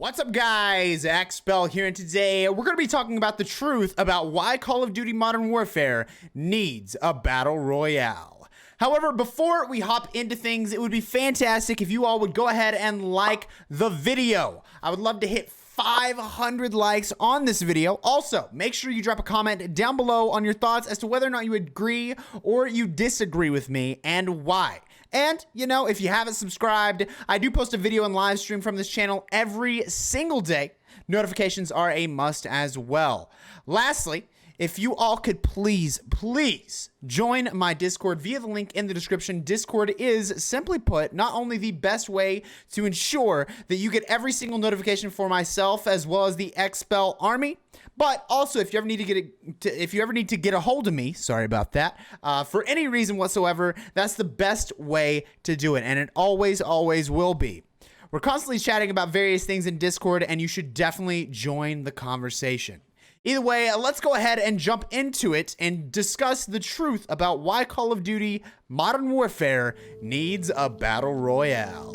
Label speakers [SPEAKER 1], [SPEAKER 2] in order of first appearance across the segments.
[SPEAKER 1] What's up, guys? Expel here, and today we're going to be talking about the truth about why Call of Duty Modern Warfare needs a battle royale. However, before we hop into things, it would be fantastic if you all would go ahead and like the video. I would love to hit 500 likes on this video. Also, make sure you drop a comment down below on your thoughts as to whether or not you agree or you disagree with me and why. And, you know, if you haven't subscribed, I do post a video and live stream from this channel every single day. Notifications are a must as well. Lastly, if you all could please join my Discord via the link in the description. Discord is, simply put, not only the best way to ensure that you get every single notification for myself as well as the Expel army, but also if you ever need to get a hold of me, sorry about that, for any reason whatsoever, that's the best way to do it, and it always will be. We're constantly chatting about various things in Discord, and you should definitely join the conversation. Either way, let's go ahead and jump into it and discuss the truth about why Call of Duty Modern Warfare needs a battle royale.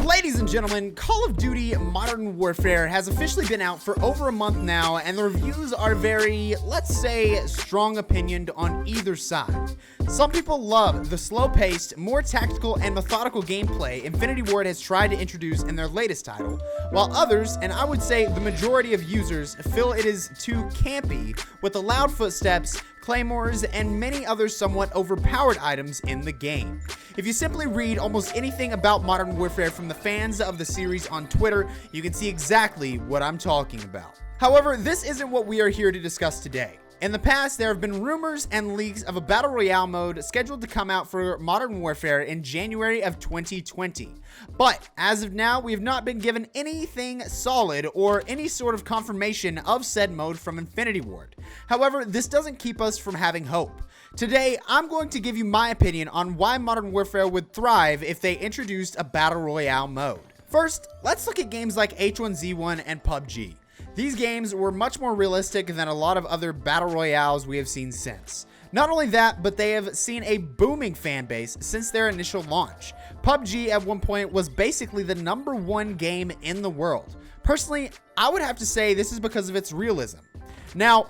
[SPEAKER 1] Ladies and gentlemen, Call of Duty Modern Warfare has officially been out for over a month now, and the reviews are very, let's say, strong opinioned on either side. Some people love the slow-paced, more tactical and methodical gameplay Infinity Ward has tried to introduce in their latest title, while others, and I would say the majority of users, feel it is too campy with the loud footsteps, claymores, and many other somewhat overpowered items in the game. If you simply read almost anything about Modern Warfare from the fans of the series on Twitter, you can see exactly what I'm talking about. However, this isn't what we are here to discuss today. In the past, there have been rumors and leaks of a Battle Royale mode scheduled to come out for Modern Warfare in January of 2020. But as of now, we have not been given anything solid or any sort of confirmation of said mode from Infinity Ward. However, this doesn't keep us from having hope. Today, I'm going to give you my opinion on why Modern Warfare would thrive if they introduced a Battle Royale mode. First, let's look at games like H1Z1 and PUBG. These games were much more realistic than a lot of other battle royales we have seen since. Not only that, but they have seen a booming fan base since their initial launch. PUBG at one point was basically the #1 game in the world. Personally, I would have to say this is because of its realism. Now,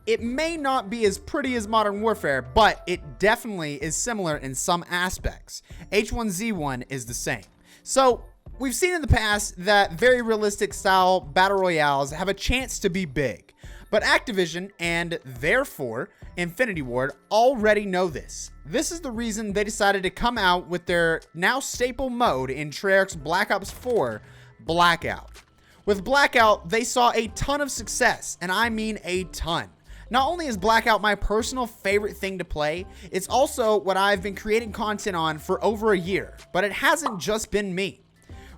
[SPEAKER 1] it may not be as pretty as Modern Warfare, but it definitely is similar in some aspects. H1Z1 is the same. So, we've seen in the past that very realistic style battle royales have a chance to be big, but Activision and therefore Infinity Ward already know this. This is the reason they decided to come out with their now staple mode in Treyarch's Black Ops 4, Blackout. With Blackout, they saw a ton of success, and I mean a ton. Not only is Blackout my personal favorite thing to play, it's also what I've been creating content on for over a year, but it hasn't just been me.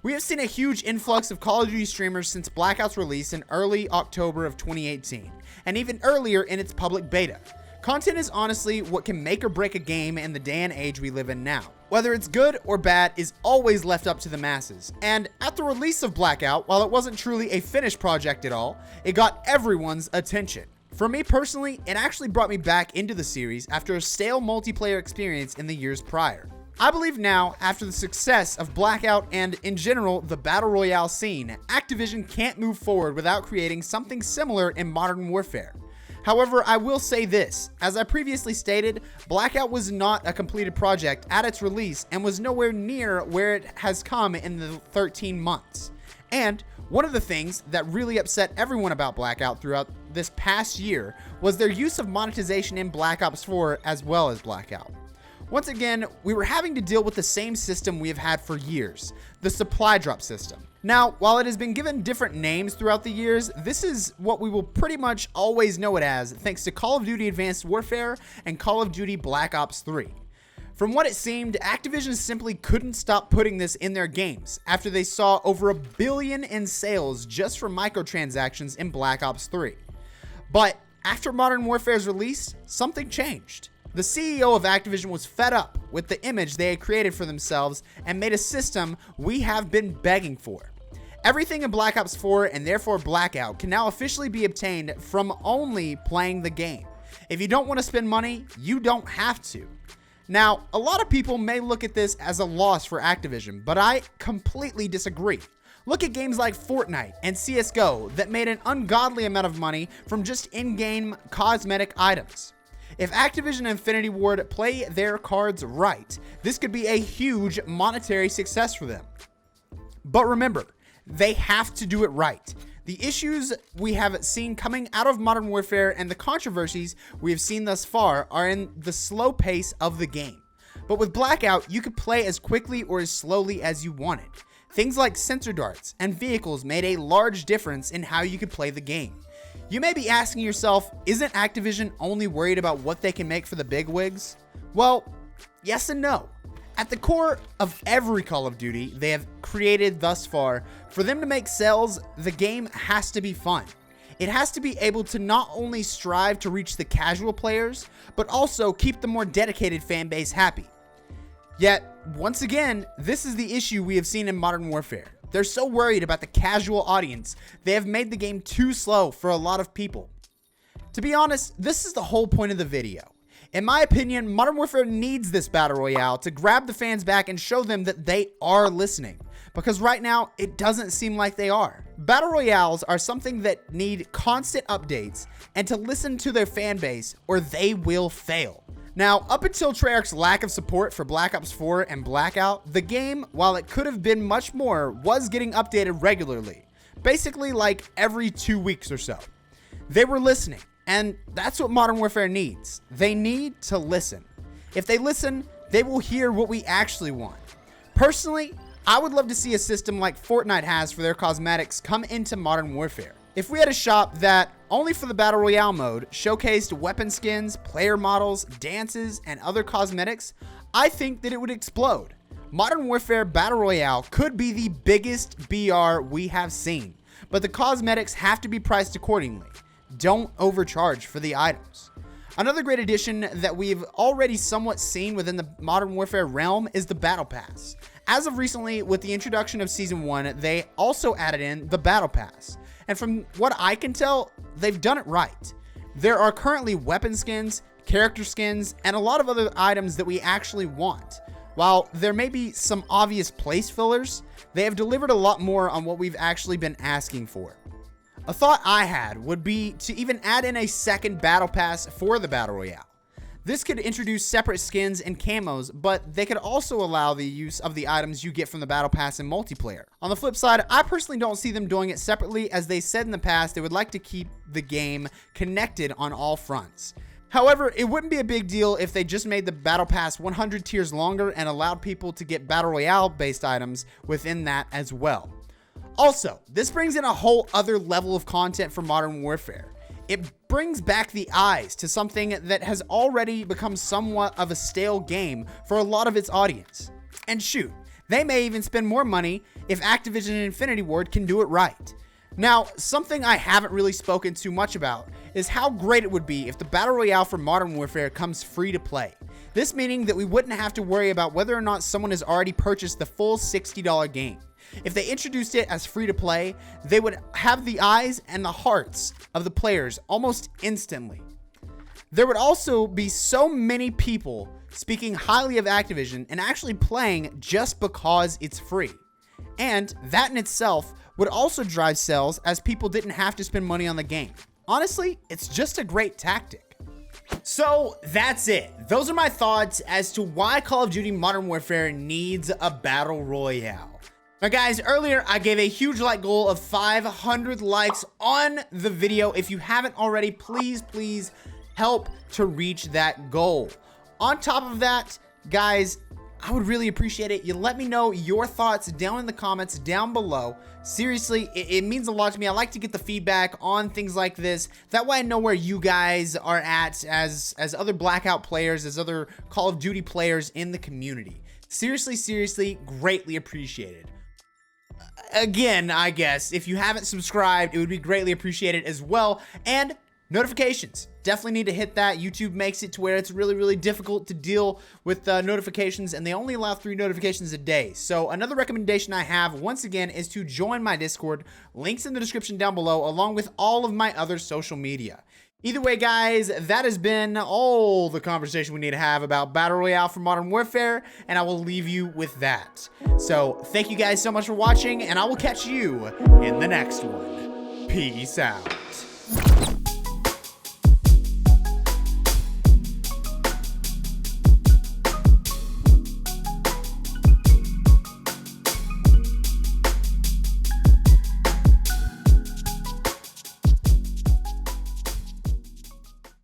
[SPEAKER 1] We have seen a huge influx of Call of Duty streamers since Blackout's release in early October of 2018, and even earlier in its public beta. Content is honestly what can make or break a game in the day and age we live in now. Whether it's good or bad is always left up to the masses, and at the release of Blackout, while it wasn't truly a finished project at all, it got everyone's attention. For me personally, it actually brought me back into the series after a stale multiplayer experience in the years prior. I believe now, after the success of Blackout and, in general, the Battle Royale scene, Activision can't move forward without creating something similar in Modern Warfare. However, I will say this, as I previously stated, Blackout was not a completed project at its release and was nowhere near where it has come in the 13 months. And one of the things that really upset everyone about Blackout throughout this past year was their use of monetization in Black Ops 4 as well as Blackout. Once again, we were having to deal with the same system we have had for years, the supply drop system. Now, while it has been given different names throughout the years, this is what we will pretty much always know it as, thanks to Call of Duty Advanced Warfare and Call of Duty Black Ops 3. From what it seemed, Activision simply couldn't stop putting this in their games after they saw over $1 billion in sales just from microtransactions in Black Ops 3. But after Modern Warfare's release, something changed. The CEO of Activision was fed up with the image they had created for themselves and made a system we have been begging for. Everything in Black Ops 4 and therefore Blackout can now officially be obtained from only playing the game. If you don't want to spend money, you don't have to. Now, a lot of people may look at this as a loss for Activision, but I completely disagree. Look at games like Fortnite and CSGO that made an ungodly amount of money from just in-game cosmetic items. If Activision and Infinity Ward play their cards right, this could be a huge monetary success for them. But remember, they have to do it right. The issues we have seen coming out of Modern Warfare and the controversies we have seen thus far are in the slow pace of the game. But with Blackout, you could play as quickly or as slowly as you wanted. Things like sensor darts and vehicles made a large difference in how you could play the game. You may be asking yourself, isn't Activision only worried about what they can make for the bigwigs? Well, yes and no. At the core of every Call of Duty they have created thus far, for them to make sales, the game has to be fun. It has to be able to not only strive to reach the casual players, but also keep the more dedicated fan base happy. Yet, once again, this is the issue we have seen in Modern Warfare. They're so worried about the casual audience, they have made the game too slow for a lot of people. To be honest, this is the whole point of the video. In my opinion, Modern Warfare needs this Battle Royale to grab the fans back and show them that they are listening. Because right now, it doesn't seem like they are. Battle Royales are something that need constant updates and to listen to their fan base or they will fail. Now, up until Treyarch's lack of support for Black Ops 4 and Blackout, the game, while it could have been much more, was getting updated regularly. Basically like every 2 weeks or so. They were listening, and that's what Modern Warfare needs. They need to listen. If they listen, they will hear what we actually want. Personally, I would love to see a system like Fortnite has for their cosmetics come into Modern Warfare. If we had a shop that, only for the Battle Royale mode, showcased weapon skins, player models, dances, and other cosmetics, I think that it would explode. Modern Warfare Battle Royale could be the biggest BR we have seen, but the cosmetics have to be priced accordingly. Don't overcharge for the items. Another great addition that we've already somewhat seen within the Modern Warfare realm is the Battle Pass. As of recently, with the introduction of Season 1, they also added in the Battle Pass. And from what I can tell, they've done it right. There are currently weapon skins, character skins, and a lot of other items that we actually want. While there may be some obvious place fillers, they have delivered a lot more on what we've actually been asking for. A thought I had would be to even add in a second Battle Pass for the Battle Royale. This could introduce separate skins and camos, but they could also allow the use of the items you get from the Battle Pass in multiplayer. On the flip side, I personally don't see them doing it separately, as they said in the past they would like to keep the game connected on all fronts. However, it wouldn't be a big deal if they just made the Battle Pass 100 tiers longer and allowed people to get Battle Royale based items within that as well. Also, this brings in a whole other level of content for Modern Warfare. It brings back the eyes to something that has already become somewhat of a stale game for a lot of its audience. And shoot, they may even spend more money if Activision and Infinity Ward can do it right. Now, something I haven't really spoken too much about is how great it would be if the Battle Royale for Modern Warfare comes free to play. This meaning that we wouldn't have to worry about whether or not someone has already purchased the full $60 game. If they introduced it as free to play, they would have the eyes and the hearts of the players almost instantly. There would also be so many people speaking highly of Activision and actually playing just because it's free. And that in itself would also drive sales, as people didn't have to spend money on the game. Honestly, it's just a great tactic. So that's it. Those are my thoughts as to why Call of Duty Modern Warfare needs a Battle Royale. Now guys, earlier I gave a huge like goal of 500 likes on the video. If you haven't already, please help to reach that goal. On top of that, guys, I would really appreciate it. You let me know your thoughts down in the comments down below. Seriously, it means a lot to me. I like to get the feedback on things like this. That way I know where you guys are at as other Blackout players, as other Call of Duty players in the community. Seriously, greatly appreciated. Again, I guess, if you haven't subscribed, it would be greatly appreciated as well. And notifications, definitely need to hit that. YouTube makes it to where it's really difficult to deal with notifications, and they only allow 3 notifications a day. So another recommendation I have, once again, is to join my Discord. Links in the description down below, along with all of my other social media. Either way, guys, that has been all the conversation we need to have about Battle Royale for Modern Warfare, and I will leave you with that. So, thank you guys so much for watching, and I will catch you in the next one. Peace out.